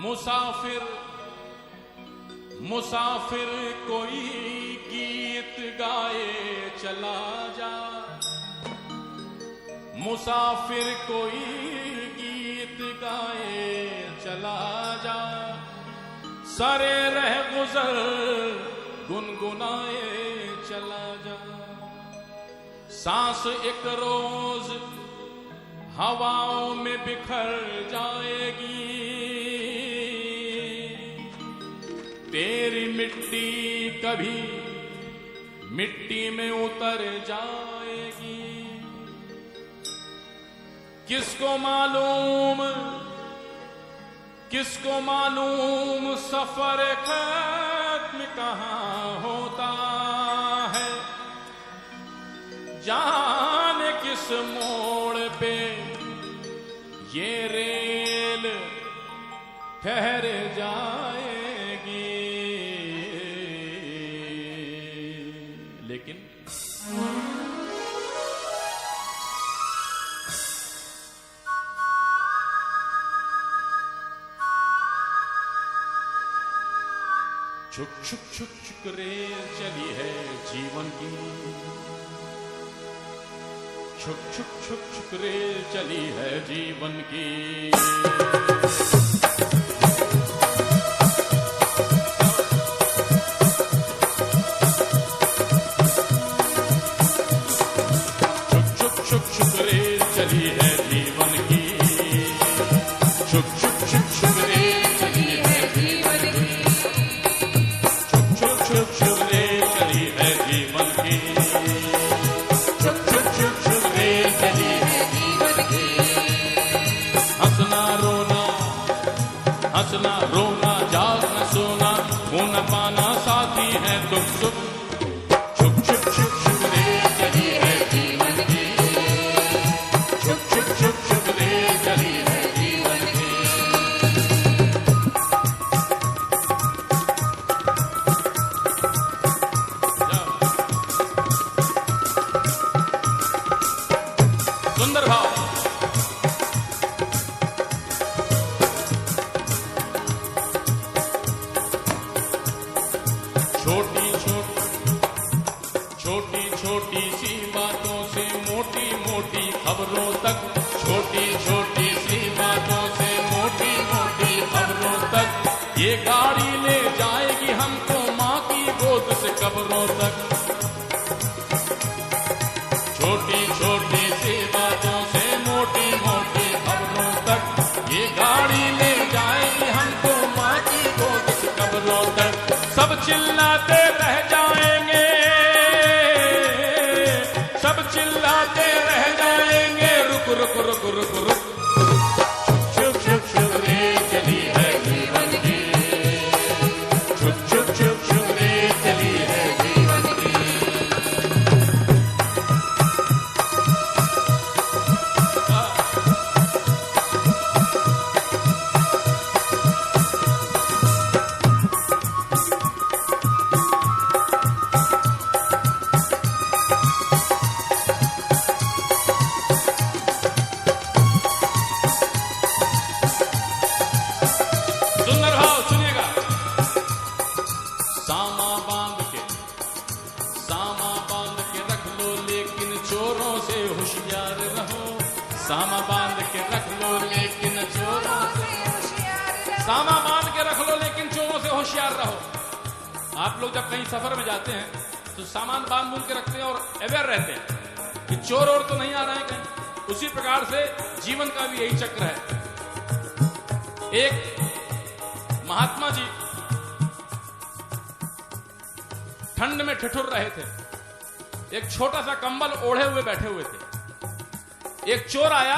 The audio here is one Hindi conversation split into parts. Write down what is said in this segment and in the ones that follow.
मुसाफिर मुसाफिर कोई गीत गाए चला जा, मुसाफिर कोई गीत गाए चला जा, सारे रह गुजर गुनगुनाए चला जा। सांस एक रोज हवाओं में बिखर जाएगी, तेरी मिट्टी कभी मिट्टी में उतर जाएगी। किसको मालूम सफर खत्म कहाँ होता है, जाने किस मोड़ पे ये रेल ठहर जाएगी। लेकिन छुक छुक छुक छुक रेल चली है जीवन की, छुक छुक छुक छुक रेल चली है जीवन की। छुक छुक छुक छुक रेल चली है जीवन की, छुक छुक छुक छुक रेल चली है जीवन की, छुक छुक छुक छुक रेल चली है जीवन की, छुक छुक छुक छुक रेल चली है जीवन की। हंसना रोना जागना सोना खून पाना साथी है दुख सुख, छुक छुक छुक छुक रेल चली है जीवन की, छुक छुक छुक छुक रेल चली है जीवन की। सुंदर भाव। छोटी छोटी सी बातों से मोटी मोटी खबरों तक, छोटी छोटी सी बातों से मोटी मोटी खबरों तक, ये गाड़ी ले जाएगी हमको माँ की गोद से कब्रों तक। छोटी छोटी सी बातों से मोटी मोटी खबरों तक, ये गाड़ी ले जाएगी हमको माँ की गोद से कब्रों तक। सब चिल्लाते रह जाएंगे, सब चिल्लाते रह जाएंगे, रुक रुक रुक रुक रुक, छुक छुक छुक रेल चली है जीवन की, छुक छुक छुक छुक रेल चली है जीवन की। सामा बांध के रख लो लेकिन चोरों से होशियार, सामा बांध के रख लो लेकिन चोरों से होशियार रहो। आप लोग जब कहीं सफर में जाते हैं तो सामान बांध के रखते हैं और अवेयर रहते हैं कि चोर और तो नहीं आ रहे हैं कहीं। उसी प्रकार से जीवन का भी यही चक्र है। एक महात्मा जी ठंड में ठिठुर रहे थे, एक छोटा सा कंबल ओढ़े हुए बैठे हुए थे। एक चोर आया,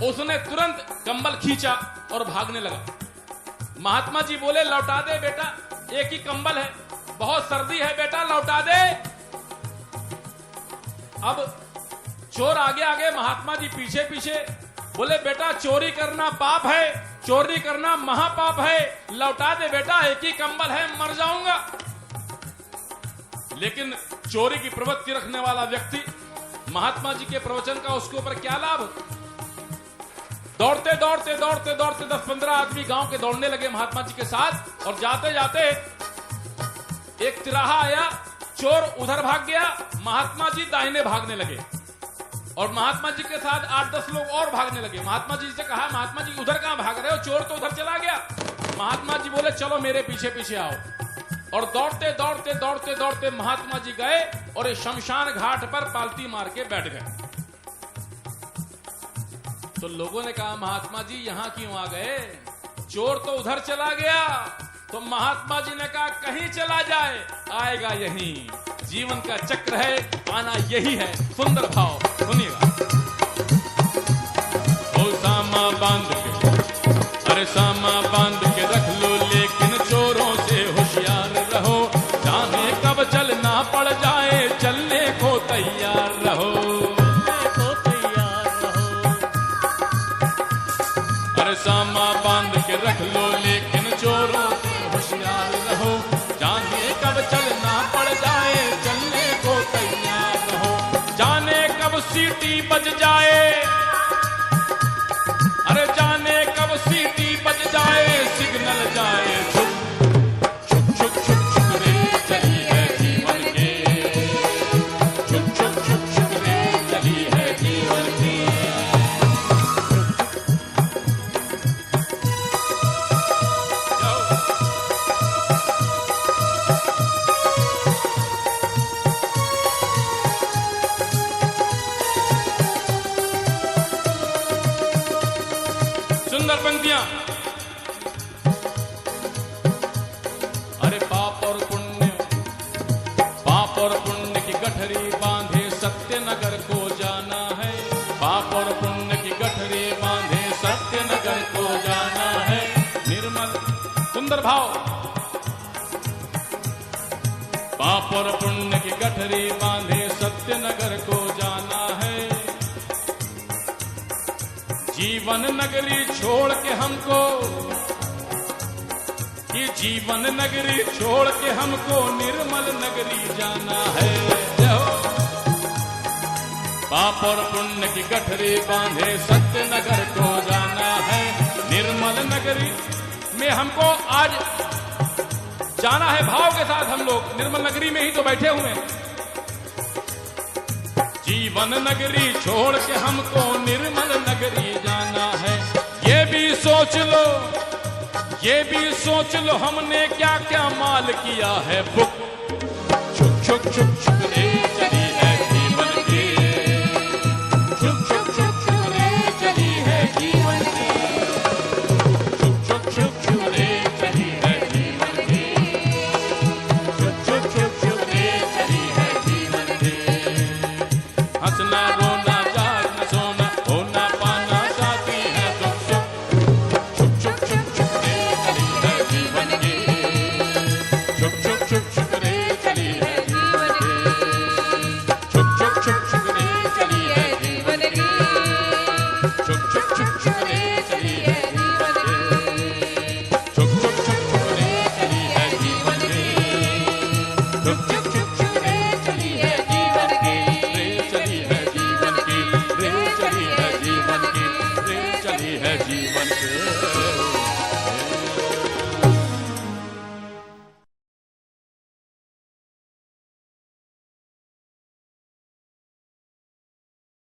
उसने तुरंत कंबल खींचा और भागने लगा। महात्मा जी बोले, लौटा दे बेटा, एक ही कंबल है, बहुत सर्दी है बेटा, लौटा दे। अब चोर आगे आगे, महात्मा जी पीछे पीछे। बोले, बेटा चोरी करना पाप है, चोरी करना महापाप है, लौटा दे बेटा, एक ही कंबल है, मर जाऊंगा। लेकिन चोरी की प्रवृत्ति रखने वाला व्यक्ति, महात्मा जी के प्रवचन का उसके ऊपर क्या लाभ? दौड़ते दौड़ते दौड़ते दौड़ते 10-15 आदमी गांव के दौड़ने लगे महात्मा जी के साथ, और जाते जाते एक तिराहा आया, चोर उधर भाग गया, महात्मा जी दाहिने भागने लगे, और महात्मा जी के साथ 8-10 लोग और भागने लगे। महात्मा जी से कहा, महात्मा जी उधर कहां भाग रहे हो, चोर तो उधर चला गया। महात्मा जी बोले चलो मेरे पीछे पीछे आओ, और दौड़ते दौड़ते दौड़ते दौड़ते महात्मा जी गए और एक शमशान घाट पर पालती मार के बैठ गए। तो लोगों ने कहा महात्मा जी यहां क्यों आ गए, चोर तो उधर चला गया। तो महात्मा जी ने कहा कहीं चला जाए आएगा यहीं, जीवन का चक्र है, आना यही है। सुंदर भाव सुनिएगा। ओ सामा बांध के, अरे सामा बांध के रख लो, लेकिन चोरों से होशियार रहो, जाने कब चलना पड़ जाए, चलने को तैयार रहो। अरे सामा बांध के रख लो, लेकिन चोरों से होशियार रहो, जाने कब चलना पड़ जाए, चलने को तैयार रहो। जाने कब सीटी बज जाए, अरे जाने कब सीटी बज जाए, सिग्नल जाए छुक छुक छुक छुक छुक रे, चली है जीवन के, छुक छुक छुक छुक रे, चली है जीवन की। सुंदर पंक्तियां। अरे पाप और पुण्य की गठरी बांधे, सत्य नगर को जाना है। पाप और पुण्य की गठरी बांधे, सत्य नगर को जाना है। निर्मल, सुंदर भाव। पाप और पुण्य की गठरी बांधे, सत्य नगर को जाना है। जीवन नगरी छोड़ के हमको, कि जीवन नगरी छोड़ के हमको निर्मल नगरी जाना है। पाप और पुण्य की गठरी बांधे, सत्य नगर को जाना है। निर्मल नगरी में हमको आज जाना है, भाव के साथ हम लोग निर्मल नगरी में ही तो बैठे हुए हैं। जीवन नगरी छोड़ के हमको निर्मल नगरी जाना है। ये भी सोच लो, ये भी सोच लो, हमने क्या क्या माल किया है बुक। छुक छुक छुक छुक रे,